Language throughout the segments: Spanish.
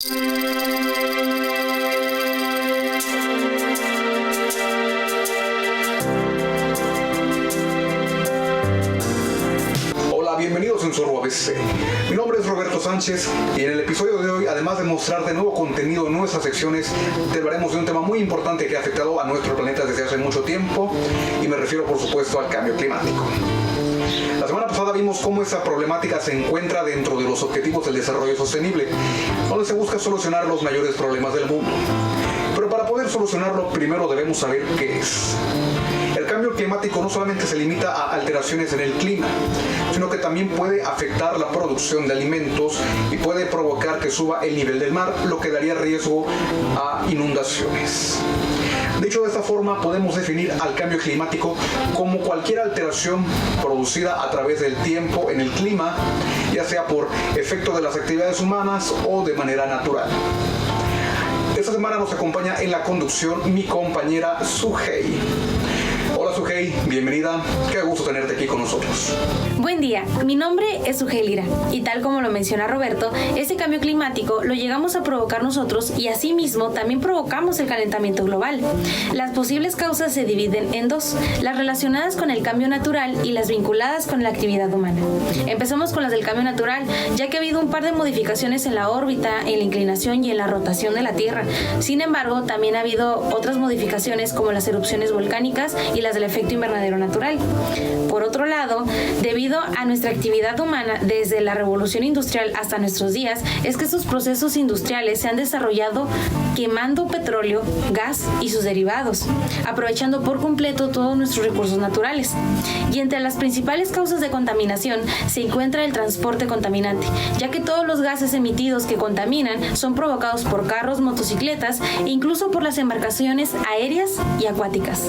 Hola, bienvenidos en Zorro ABC. Mi nombre es Roberto Sánchez y en el episodio de hoy, además de mostrarte nuevo contenido en nuestras secciones, te hablaremos de un tema muy importante que ha afectado a nuestro planeta desde hace mucho tiempo, y me refiero por supuesto al cambio climático. La semana pasada vimos cómo esta problemática se encuentra dentro de los objetivos del desarrollo sostenible, donde se busca solucionar los mayores problemas del mundo. Pero para poder solucionarlo, primero debemos saber qué es. El cambio climático no solamente se limita a alteraciones en el clima, sino que también puede afectar la producción de alimentos y puede provocar que suba el nivel del mar, lo que daría riesgo a inundaciones. Dicho de esta forma, podemos definir al cambio climático como cualquier alteración producida a través del tiempo en el clima, ya sea por efecto de las actividades humanas o de manera natural. Esta semana nos acompaña en la conducción mi compañera Sujei. Hola Sujei, bienvenida, qué gusto tenerte aquí con nosotros. Buen día, mi nombre es Sujei Lira y tal como lo menciona Roberto, ese cambio climático lo llegamos a provocar nosotros y asimismo también provocamos el calentamiento global. Las posibles causas se dividen en dos, las relacionadas con el cambio natural y las vinculadas con la actividad humana. Empezamos con las del cambio natural, ya que ha habido un par de modificaciones en la órbita, en la inclinación y en la rotación de la Tierra. Sin embargo, también ha habido otras modificaciones como las erupciones volcánicas y las del efecto invernadero natural. Por otro lado, debido a nuestra actividad humana desde la revolución industrial hasta nuestros días, es que estos procesos industriales se han desarrollado quemando petróleo, gas y sus derivados, aprovechando por completo todos nuestros recursos naturales. Y entre las principales causas de contaminación se encuentra el transporte contaminante, ya que todos los gases emitidos que contaminan son provocados por carros, motocicletas e incluso por las embarcaciones aéreas y acuáticas.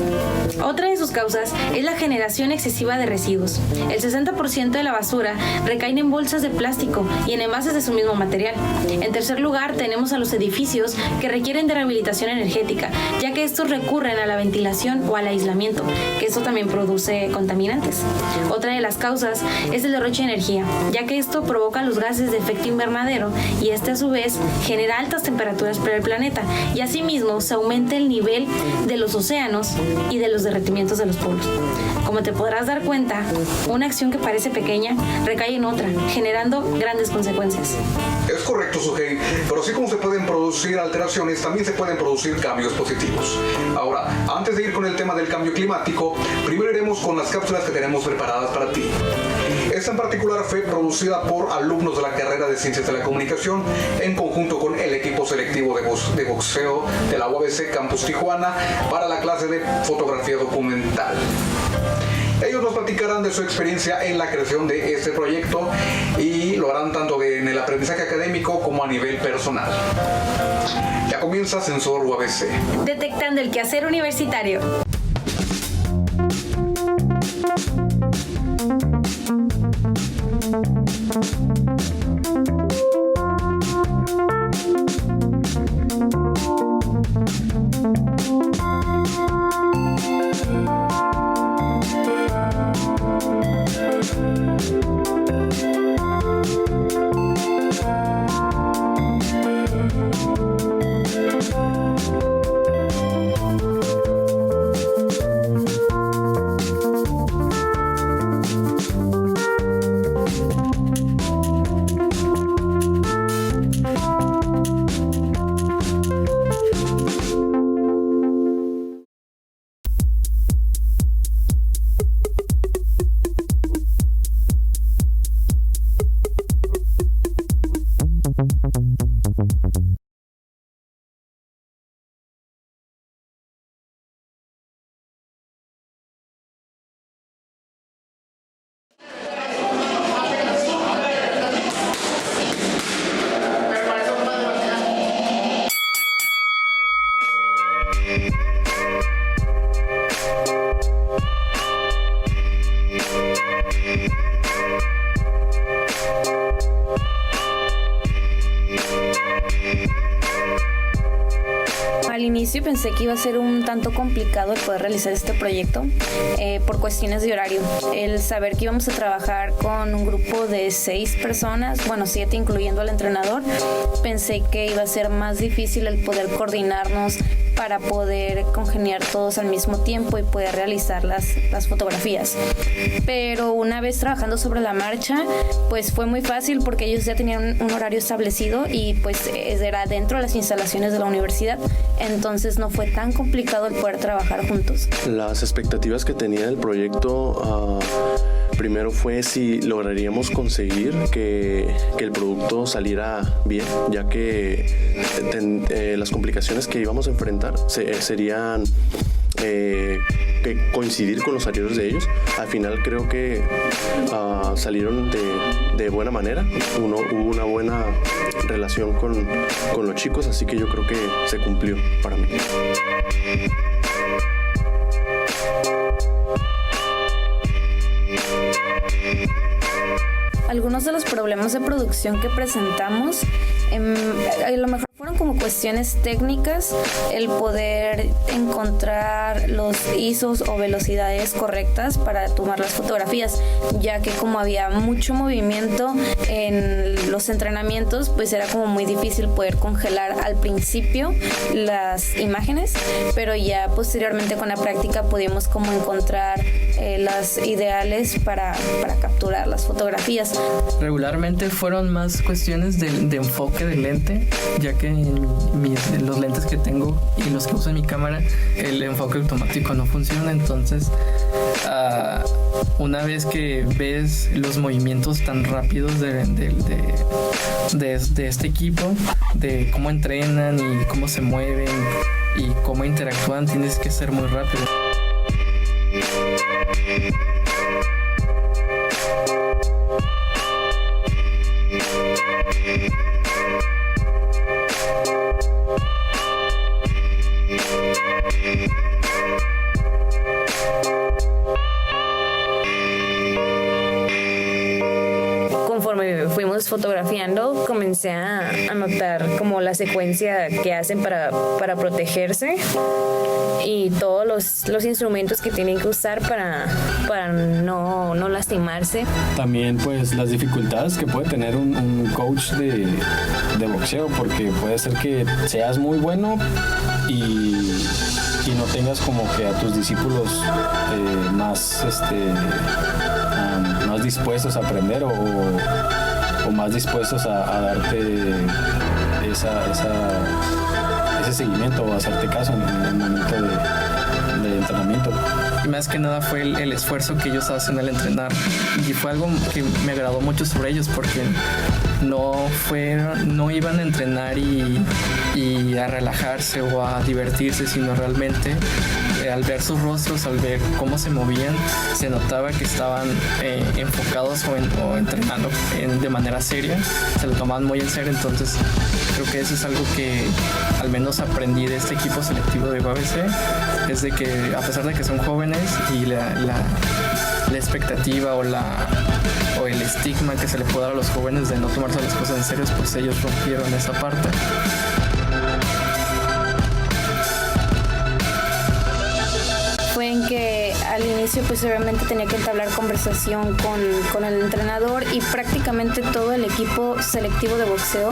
Otra de sus causas es la generación excesiva de residuos. El 60% de la basura recae en bolsas de plástico y en envases de su mismo material. En tercer lugar, tenemos a los edificios que requieren de rehabilitación energética, ya que estos recurren a la ventilación o al aislamiento, que esto también produce contaminantes. Otra de las causas es el derroche de energía, ya que esto provoca los gases de efecto invernadero y este a su vez genera altas temperaturas para el planeta y asimismo se aumenta el nivel de los océanos y de los derretimientos de los polos. Como te podrás dar cuenta, una acción que parece pequeña recae en otra, generando grandes consecuencias. Es correcto, Sujei, pero así como se pueden producir alteraciones, también se pueden producir cambios positivos. Ahora, antes de ir con el tema del cambio climático, primero iremos con las cápsulas que tenemos preparadas para ti. Esta en particular fue producida por alumnos de la carrera de Ciencias de la Comunicación en conjunto con el equipo selectivo de boxeo de la UABC Campus Tijuana para la clase de fotografía documental. Ellos nos platicarán de su experiencia en la creación de este proyecto y lo harán tanto en el aprendizaje académico como a nivel personal. Ya comienza Sensor UABC. Detectando el quehacer universitario. Al inicio pensé que iba a ser un tanto complicado el poder realizar este proyecto por cuestiones de horario. El saber que íbamos a trabajar con un grupo de 6 personas, 7 incluyendo al entrenador, pensé que iba a ser más difícil el poder coordinarnos para poder congeniar todos al mismo tiempo y poder realizar las fotografías. Pero una vez trabajando sobre la marcha, pues fue muy fácil porque ellos ya tenían un horario establecido y pues era dentro de las instalaciones de la universidad, entonces no fue tan complicado el poder trabajar juntos. Las expectativas que tenía del proyecto, primero fue si lograríamos conseguir que el producto saliera bien, ya que las complicaciones que íbamos a enfrentar serían que coincidir con los horarios de ellos. Al final creo que salieron de buena manera. Hubo una buena relación con los chicos, así que yo creo que se cumplió para mí. Algunos de los problemas de producción que presentamos, a lo mejor fueron como cuestiones técnicas, el poder encontrar los ISOs o velocidades correctas para tomar las fotografías, ya que como había mucho movimiento en los entrenamientos, pues era como muy difícil poder congelar al principio las imágenes, pero ya posteriormente con la práctica pudimos como encontrar las ideales para capturar las fotografías. Regularmente fueron más cuestiones de enfoque del lente, ya que los lentes que tengo y los que uso en mi cámara, el enfoque automático no funciona. Entonces, una vez que ves los movimientos tan rápidos de este equipo, de cómo entrenan y cómo se mueven y cómo interactúan, tienes que ser muy rápido. Conforme fuimos fotografiando, comencé a notar como la secuencia que hacen para protegerse y todos los instrumentos que tienen que usar para no lastimarse. También pues las dificultades que puede tener un coach de boxeo, porque puede ser que seas muy bueno y no tengas como que a tus discípulos más dispuestos a aprender o más dispuestos a darte ese seguimiento o hacerte caso en el momento de entrenamiento. Y más que nada fue el esfuerzo que ellos hacen al entrenar, y fue algo que me agradó mucho sobre ellos, porque no iban a entrenar y a relajarse o a divertirse, sino realmente al ver sus rostros, al ver cómo se movían, se notaba que estaban enfocados o entrenando de manera seria, se lo tomaban muy en serio. Entonces creo que eso es algo que al menos aprendí de este equipo selectivo de UABC, es de que a pesar de que son jóvenes y la expectativa o el estigma que se le puede dar a los jóvenes de no tomarse las cosas en serio, pues ellos rompieron esa parte. Fue en que al inicio pues obviamente tenía que entablar conversación con el entrenador, y prácticamente todo el equipo selectivo de boxeo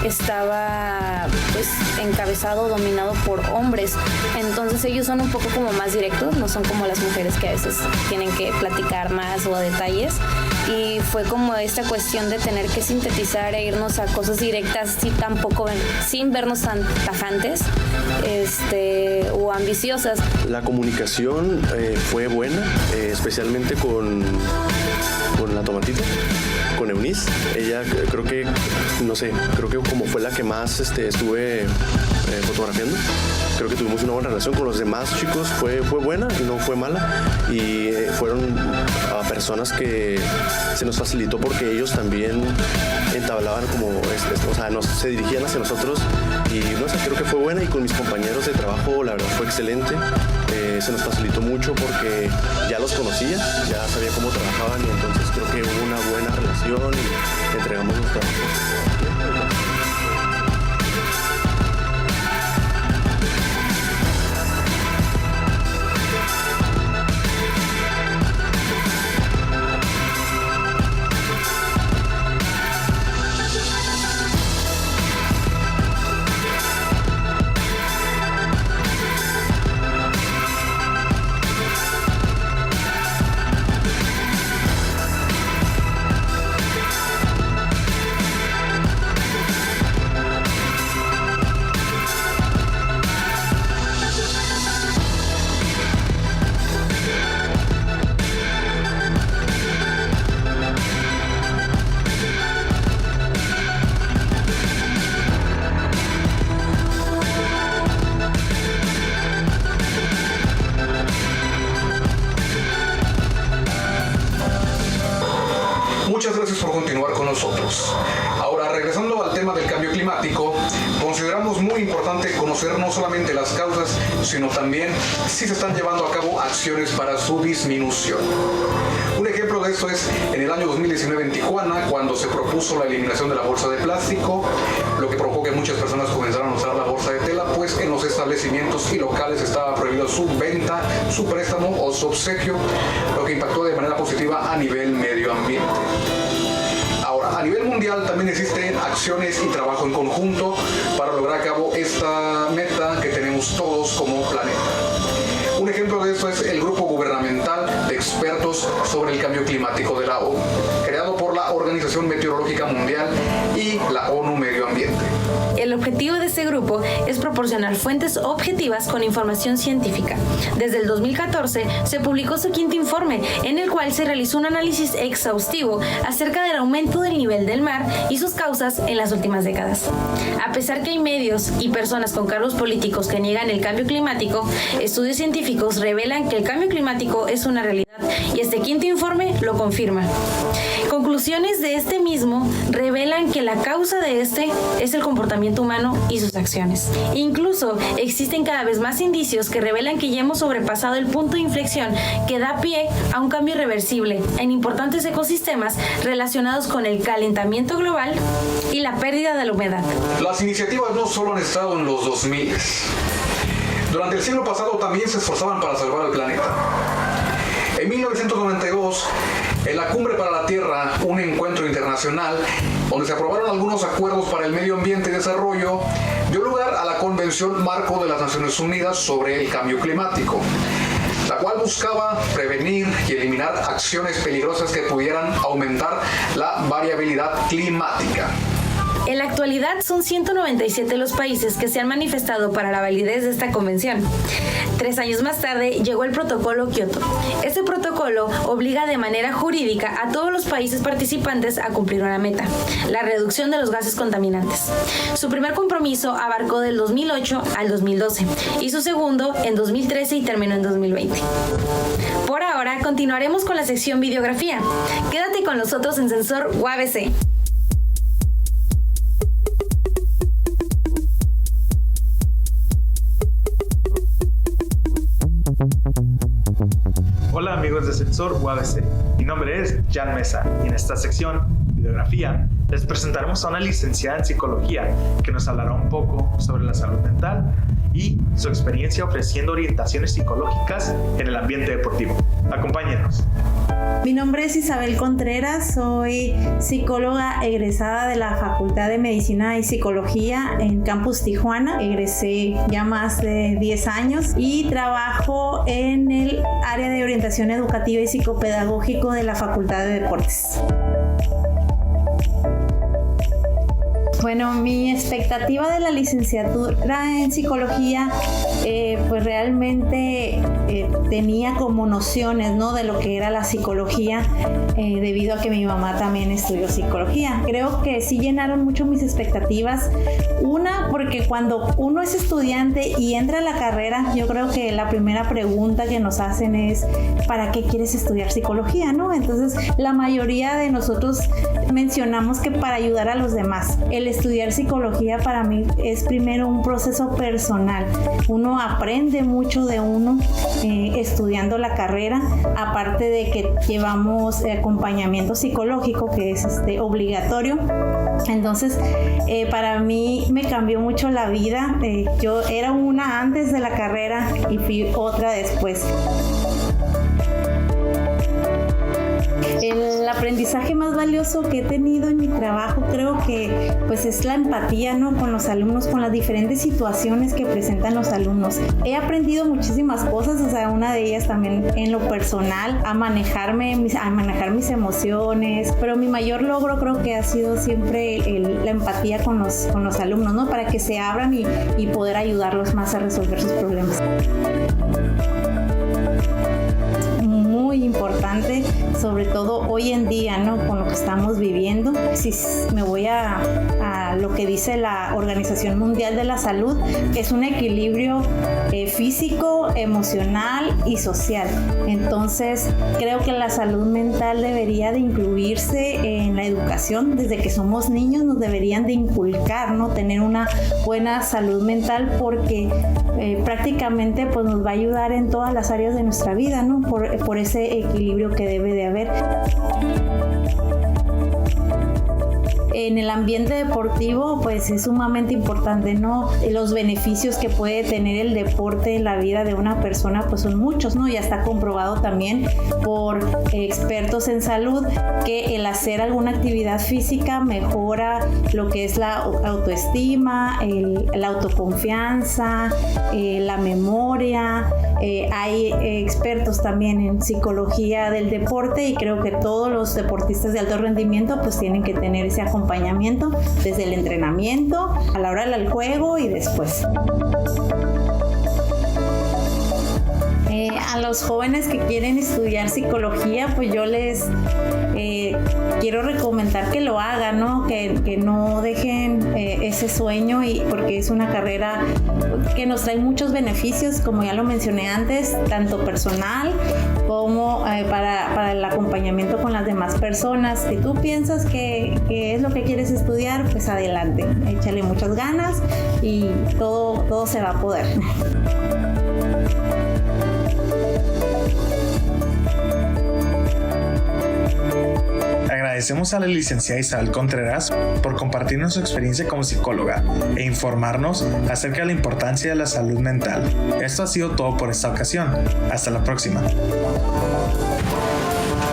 estaba pues encabezado, dominado por hombres. Entonces ellos son un poco como más directos, no son como las mujeres que a veces tienen que platicar más o a detalles. Y fue como esta cuestión de tener que sintetizar e irnos a cosas directas sin vernos tan tajantes o ambiciosas. La comunicación fue buena, especialmente con la Tomatita, con Eunice. Ella creo que como fue la que más estuve fotografiando. Creo que tuvimos una buena relación con los demás chicos, fue buena y no fue mala, y fueron personas que se nos facilitó porque ellos también entablaban se dirigían hacia nosotros, y creo que fue buena. Y con mis compañeros de trabajo la verdad fue excelente, se nos facilitó mucho porque ya los conocía, ya sabía cómo trabajaban, y entonces creo que hubo una buena relación y entregamos los trabajos. Consideramos muy importante conocer no solamente las causas, sino también si se están llevando a cabo acciones para su disminución. Un ejemplo de esto es en el año 2019 en Tijuana, cuando se propuso la eliminación de la bolsa de plástico, lo que provocó que muchas personas comenzaran a usar la bolsa de tela, pues en los establecimientos y locales estaba prohibido su venta, su préstamo o su obsequio, lo que impactó de manera positiva a nivel medio ambiente. Ahora, a nivel mundial también existen acciones y trabajo en conjunto para lograr a cabo esta meta que tenemos todos como planeta. Un ejemplo de esto es el Grupo Gubernamental de Expertos sobre el Cambio Climático de la ONU, creado por la Organización Meteorológica Mundial y la ONU Medio Ambiente. El objetivo de este grupo es proporcionar fuentes objetivas con información científica. Desde el 2014 se publicó su quinto informe, en el cual se realizó un análisis exhaustivo acerca del aumento del nivel del mar y sus causas en las últimas décadas. A pesar que hay medios y personas con cargos políticos que niegan el cambio climático, estudios científicos revelan que el cambio climático es una realidad y este quinto informe lo confirma. Conclusiones de este mismo revelan que la causa de este es el comportamiento humano y sus acciones. Incluso existen cada vez más indicios que revelan que ya hemos sobrepasado el punto de inflexión que da pie a un cambio irreversible en importantes ecosistemas relacionados con el calentamiento global y la pérdida de la humedad. Las iniciativas no solo han estado en los 2000. Durante el siglo pasado también se esforzaban para salvar al planeta. En 1992, en la Cumbre para la Tierra, un encuentro internacional donde se aprobaron algunos acuerdos para el medio ambiente y desarrollo, dio lugar a la Convención Marco de las Naciones Unidas sobre el Cambio Climático, la cual buscaba prevenir y eliminar acciones peligrosas que pudieran aumentar la variabilidad climática. En la actualidad son 197 los países que se han manifestado para la validez de esta convención. 3 años más tarde llegó el protocolo Kioto. Este protocolo obliga de manera jurídica a todos los países participantes a cumplir una meta: la reducción de los gases contaminantes. Su primer compromiso abarcó del 2008 al 2012 y su segundo en 2013 y terminó en 2020. Por ahora continuaremos con la sección videografía. Quédate con nosotros en Sensor UABC. Hola amigos de Sensor UABC, mi nombre es Jan Mesa y en esta sección, Videografía, les presentaremos a una licenciada en Psicología que nos hablará un poco sobre la salud mental y su experiencia ofreciendo orientaciones psicológicas en el ambiente deportivo. Acompáñenos. Mi nombre es Isabel Contreras, soy psicóloga egresada de la Facultad de Medicina y Psicología en Campus Tijuana. Egresé ya más de 10 años y trabajo en el área de orientación educativa y psicopedagógico de la Facultad de Deportes. Bueno, mi expectativa de la licenciatura en psicología, pues realmente tenía como nociones, ¿no?, de lo que era la psicología, debido a que mi mamá también estudió psicología. Creo que sí llenaron mucho mis expectativas. Una, porque cuando uno es estudiante y entra a la carrera, yo creo que la primera pregunta que nos hacen es: ¿para qué quieres estudiar psicología?, ¿no? Entonces, la mayoría de nosotros mencionamos que para ayudar a los demás. El estudiar psicología para mí es primero un proceso personal. Uno aprende mucho de uno estudiando la carrera, aparte de que llevamos acompañamiento psicológico que es obligatorio. Entonces, para mí me cambió mucho la vida. Yo era una antes de la carrera y fui otra después. El aprendizaje más valioso que he tenido en mi trabajo creo que pues es la empatía, ¿no?, con los alumnos, con las diferentes situaciones que presentan los alumnos. He aprendido muchísimas cosas, o sea, una de ellas también en lo personal, a manejar mis emociones, pero mi mayor logro creo que ha sido siempre la empatía con los alumnos, ¿no?, para que se abran y poder ayudarlos más a resolver sus problemas. Muy importante, sobre todo hoy en día, ¿no?, con lo que estamos viviendo. Si me voy a lo que dice la Organización Mundial de la Salud, que es un equilibrio físico, emocional y social. Entonces, creo que la salud mental debería de incluirse en la educación. Desde que somos niños nos deberían de inculcar, ¿no? Tener una buena salud mental, porque prácticamente pues nos va a ayudar en todas las áreas de nuestra vida, ¿no? Por ese equilibrio que debe de haber. En el ambiente deportivo pues es sumamente importante, ¿no? Los beneficios que puede tener el deporte en la vida de una persona pues son muchos, ¿no? Ya está comprobado también por expertos en salud que el hacer alguna actividad física mejora lo que es la autoestima, la autoconfianza, la memoria. Hay expertos también en psicología del deporte y creo que todos los deportistas de alto rendimiento pues tienen que tener ese acompañamiento desde el entrenamiento, a la hora del juego y después. A los jóvenes que quieren estudiar psicología, pues yo les quiero recomendar que lo hagan, ¿no? Que no dejen ese sueño, y porque es una carrera que nos trae muchos beneficios, como ya lo mencioné antes, tanto personal como para el acompañamiento con las demás personas. Si tú piensas que es lo que quieres estudiar, pues adelante, échale muchas ganas y todo se va a poder. Agradecemos a la licenciada Isabel Contreras por compartirnos su experiencia como psicóloga e informarnos acerca de la importancia de la salud mental. Esto ha sido todo por esta ocasión. Hasta la próxima.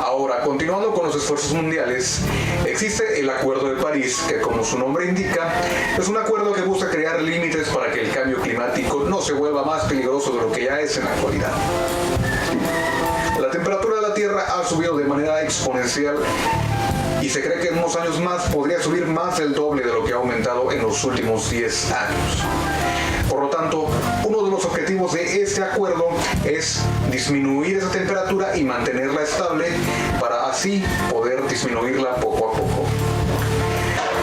Ahora, continuando con los esfuerzos mundiales, existe el Acuerdo de París, que como su nombre indica, es un acuerdo que busca crear límites para que el cambio climático no se vuelva más peligroso de lo que ya es en la actualidad. La temperatura de la Tierra ha subido de manera exponencial y se cree que en unos años más podría subir más del doble de lo que ha aumentado en los últimos 10 años. Por lo tanto, uno de los objetivos de este acuerdo es disminuir esa temperatura y mantenerla estable para así poder disminuirla poco a poco.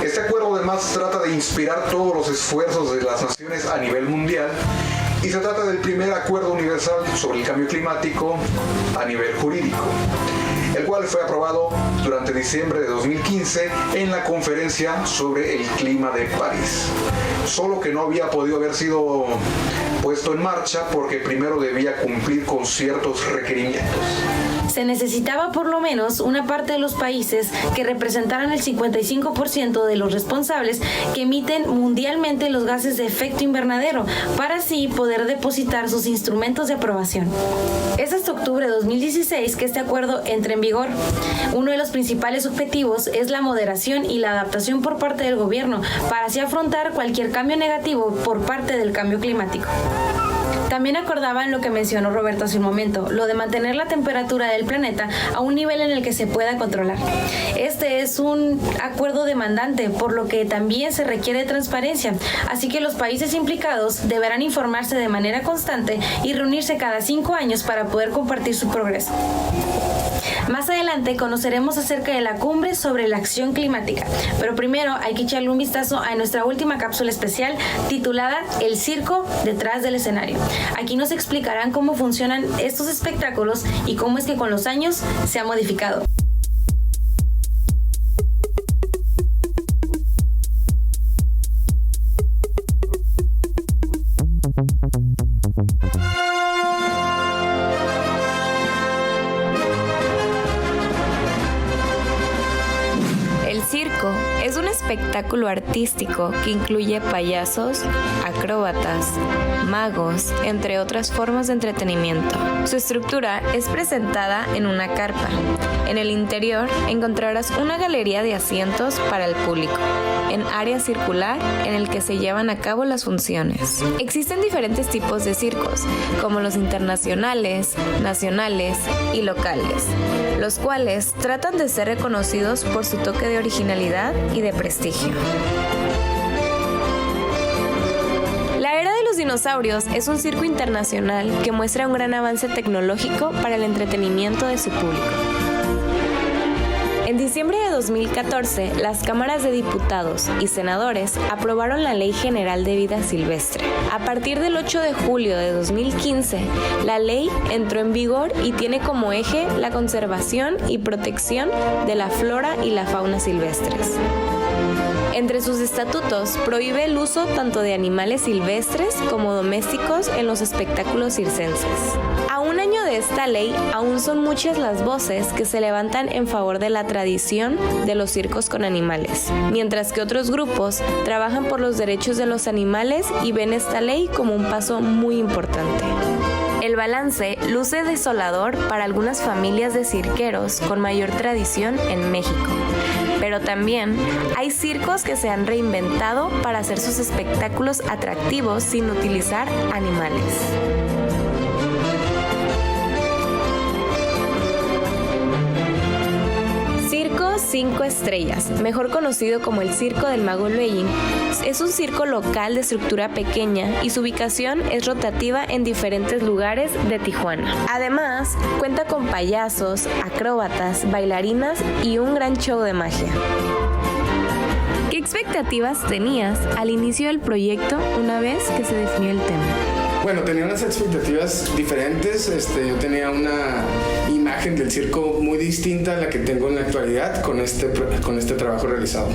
Este acuerdo además trata de inspirar todos los esfuerzos de las naciones a nivel mundial y se trata del primer acuerdo universal sobre el cambio climático a nivel jurídico, el cual fue aprobado durante diciembre de 2015 en la Conferencia sobre el Clima de París. Solo que no había podido haber sido puesto en marcha porque primero debía cumplir con ciertos requerimientos. Se necesitaba por lo menos una parte de los países que representaran el 55% de los responsables que emiten mundialmente los gases de efecto invernadero, para así poder depositar sus instrumentos de aprobación. Es hasta octubre de 2016 que este acuerdo entra en vigor. Uno de los principales objetivos es la moderación y la adaptación por parte del gobierno, para así afrontar cualquier cambio negativo por parte del cambio climático. También acordaban lo que mencionó Roberto hace un momento, lo de mantener la temperatura del planeta a un nivel en el que se pueda controlar. Este es un acuerdo demandante, por lo que también se requiere transparencia, así que los países implicados deberán informarse de manera constante y reunirse cada 5 años para poder compartir su progreso. Más adelante conoceremos acerca de la cumbre sobre la acción climática, pero primero hay que echarle un vistazo a nuestra última cápsula especial titulada El circo detrás del escenario. Aquí nos explicarán cómo funcionan estos espectáculos y cómo es que con los años se ha modificado. Es un espectáculo artístico que incluye payasos, acróbatas, magos, entre otras formas de entretenimiento. Su estructura es presentada en una carpa. En el interior encontrarás una galería de asientos para el público, en área circular en el que se llevan a cabo las funciones. Existen diferentes tipos de circos, como los internacionales, nacionales y locales, los cuales tratan de ser reconocidos por su toque de originalidad y de prestigio. La Era de los Dinosaurios es un circo internacional que muestra un gran avance tecnológico para el entretenimiento de su público. En diciembre de 2014, las cámaras de diputados y senadores aprobaron la Ley General de Vida Silvestre. A partir del 8 de julio de 2015, la ley entró en vigor y tiene como eje la conservación y protección de la flora y la fauna silvestres. Entre sus estatutos, prohíbe el uso tanto de animales silvestres como domésticos en los espectáculos circenses. A un año de esta ley, aún son muchas las voces que se levantan en favor de la tradición de los circos con animales, mientras que otros grupos trabajan por los derechos de los animales y ven esta ley como un paso muy importante. El balance luce desolador para algunas familias de cirqueros con mayor tradición en México. Pero también hay circos que se han reinventado para hacer sus espectáculos atractivos sin utilizar animales. Circo 5 Estrellas, mejor conocido como el Circo del Mago Luellín, es un circo local de estructura pequeña y su ubicación es rotativa en diferentes lugares de Tijuana. Además, cuenta con payasos, acróbatas, bailarinas y un gran show de magia. ¿Qué expectativas tenías al inicio del proyecto una vez que se definió el tema? Bueno, tenía unas expectativas diferentes. Yo tenía una imagen del circo muy distinta a la que tengo en la actualidad con este trabajo realizado.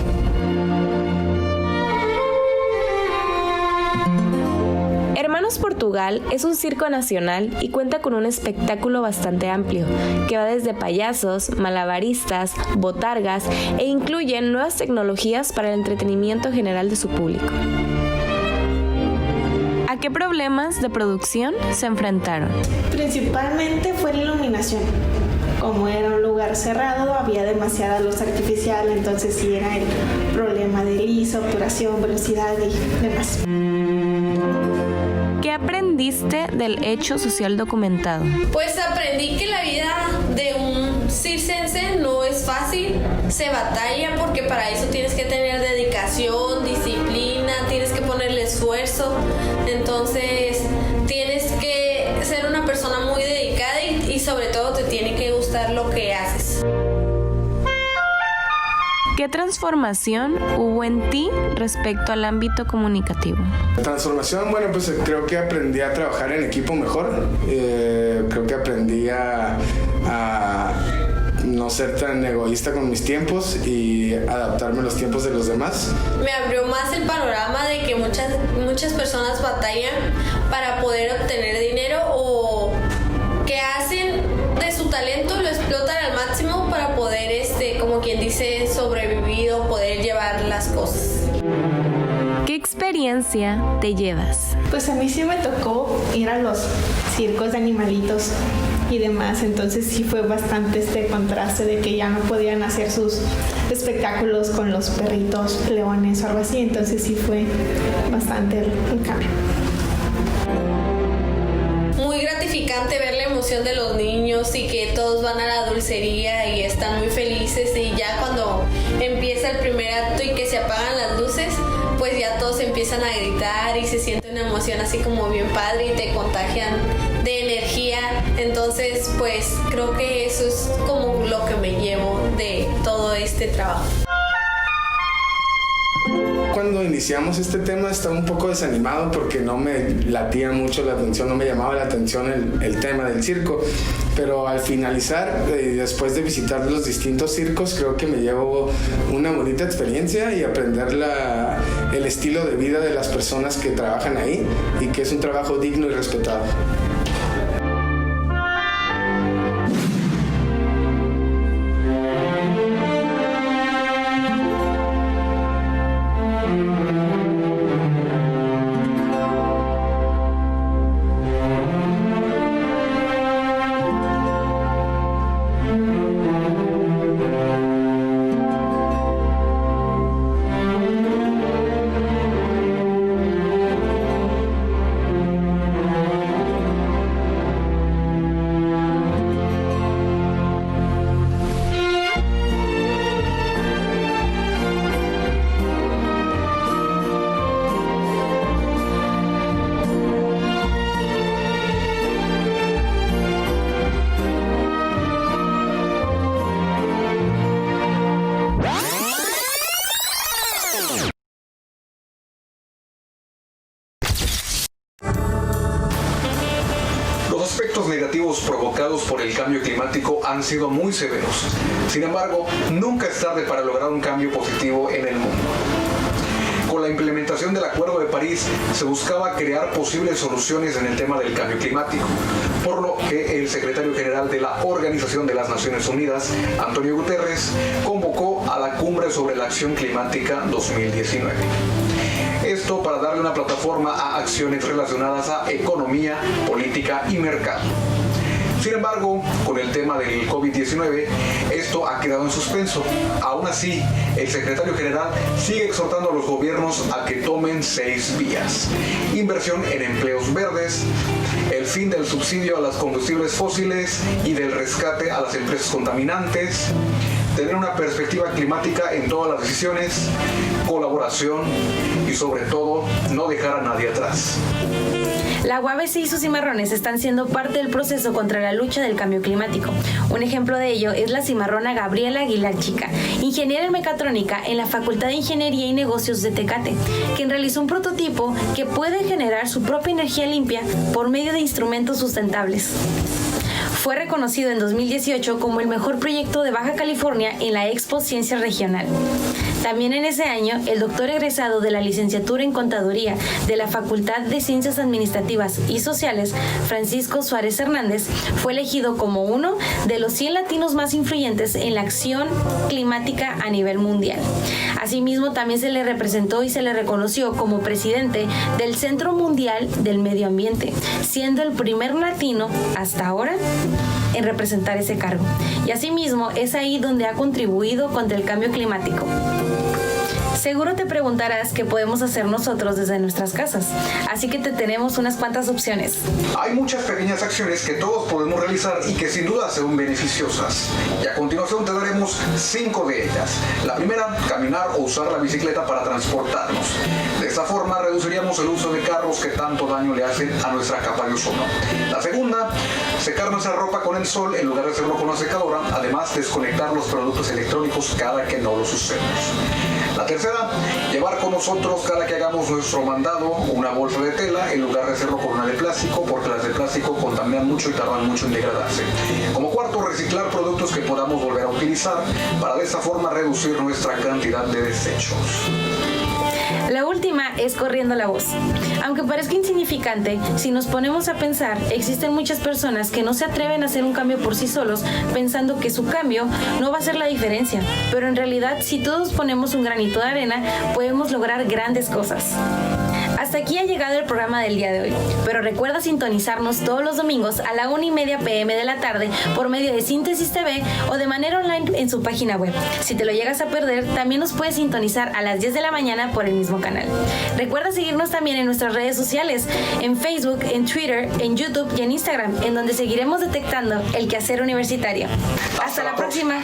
Hermanos Portugal es un circo nacional y cuenta con un espectáculo bastante amplio, que va desde payasos, malabaristas, botargas e incluye nuevas tecnologías para el entretenimiento general de su público. ¿A qué problemas de producción se enfrentaron? Principalmente fue la iluminación. Como era un lugar cerrado, había demasiada luz artificial, entonces sí era el problema de ISO, obturación, velocidad y demás. ¿Qué aprendiste del hecho social documentado? Pues aprendí que la vida de un circense no es fácil, se batalla porque para eso tienes que tener dedicación, disciplina, tienes que ponerle esfuerzo, entonces tienes que ser una persona muy dedicada y sobre todo te tiene que gustar lo que haces. ¿Qué transformación hubo en ti respecto al ámbito comunicativo? Transformación, bueno, pues creo que aprendí a trabajar en equipo mejor. Creo que aprendí a no ser tan egoísta con mis tiempos y adaptarme a los tiempos de los demás. Me abrió más el panorama de que muchas personas batallan para poder obtener dinero o que hacen de su talento, lo explotan al máximo para poder, como quien dice, sobrevivir o poder llevar las cosas. ¿Qué experiencia te llevas? Pues a mí sí me tocó ir a los circos de animalitos y demás, entonces sí fue bastante este contraste de que ya no podían hacer sus espectáculos con los perritos, leones o algo así, entonces sí fue bastante el cambio. Muy gratificante ver la emoción de los niños y que todos van a la dulcería y están muy felices, y ya cuando empieza el primer acto y que se apagan las luces, pues ya todos empiezan a gritar y se siente una emoción así como bien padre y te contagian de energía. Entonces pues creo que eso es como lo que me llevo de todo este trabajo. Cuando iniciamos este tema estaba un poco desanimado porque no me latía mucho la atención, no me llamaba la atención el tema del circo, pero al finalizar, después de visitar los distintos circos, creo que me llevo una bonita experiencia y aprender el estilo de vida de las personas que trabajan ahí y que es un trabajo digno y respetado. Los aspectos negativos provocados por el cambio climático han sido muy severos. Sin embargo, nunca es tarde para lograr un cambio positivo en el mundo. Con la implementación del Acuerdo de París se buscaba crear posibles soluciones en el tema del cambio climático, por lo que el secretario general de la Organización de las Naciones Unidas, Antonio Guterres, convocó a la Cumbre sobre la Acción Climática 2019. Esto para darle una plataforma a acciones relacionadas a economía, política y mercado. Sin embargo, con el tema del COVID-19, esto ha quedado en suspenso. Aún así, el secretario general sigue exhortando a los gobiernos a que tomen 6 vías: inversión en empleos verdes, el fin del subsidio a los combustibles fósiles y del rescate a las empresas contaminantes, tener una perspectiva climática en todas las decisiones, colaboración y sobre todo no dejar a nadie atrás. La UABC y sus cimarrones están siendo parte del proceso contra la lucha del cambio climático. Un ejemplo de ello es la cimarrona Gabriela Aguilar Chica, ingeniera en mecatrónica en la Facultad de Ingeniería y Negocios de Tecate, quien realizó un prototipo que puede generar su propia energía limpia por medio de instrumentos sustentables. Fue reconocido en 2018 como el mejor proyecto de Baja California en la Expo Ciencia Regional. También en ese año, el doctor egresado de la licenciatura en Contaduría de la Facultad de Ciencias Administrativas y Sociales, Francisco Suárez Hernández, fue elegido como uno de los 100 latinos más influyentes en la acción climática a nivel mundial. Asimismo, también se le representó y se le reconoció como presidente del Centro Mundial del Medio Ambiente, siendo el primer latino hasta ahora en representar ese cargo. Y asimismo, es ahí donde ha contribuido contra el cambio climático. Seguro te preguntarás qué podemos hacer nosotros desde nuestras casas, así que te tenemos unas cuantas opciones. Hay muchas pequeñas acciones que todos podemos realizar y que sin duda son beneficiosas. Y a continuación te daremos 5 de ellas. La primera, caminar o usar la bicicleta para transportarnos. De esta forma reduciríamos el uso de carros que tanto daño le hacen a nuestra capa de ozono. La segunda, secar nuestra ropa con el sol en lugar de hacerlo con la secadora, además desconectar los productos electrónicos cada que no los usemos. La tercera, llevar con nosotros cada que hagamos nuestro mandado una bolsa de tela en lugar de hacerlo con una de plástico, porque las de plástico contaminan mucho y tardan mucho en degradarse. Como cuarto, reciclar productos que podamos volver a utilizar para de esta forma reducir nuestra cantidad de desechos. La última es corriendo la voz. Aunque parezca insignificante, si nos ponemos a pensar, existen muchas personas que no se atreven a hacer un cambio por sí solos, pensando que su cambio no va a hacer la diferencia. Pero en realidad, si todos ponemos un granito de arena, podemos lograr grandes cosas. Hasta aquí ha llegado el programa del día de hoy, pero recuerda sintonizarnos todos los domingos a la 1:30 p.m. de la tarde por medio de Síntesis TV o de manera online en su página web. Si te lo llegas a perder, también nos puedes sintonizar a las 10 de la mañana por el mismo canal. Recuerda seguirnos también en nuestras redes sociales, en Facebook, en Twitter, en YouTube y en Instagram, en donde seguiremos detectando el quehacer universitario. Hasta la próxima.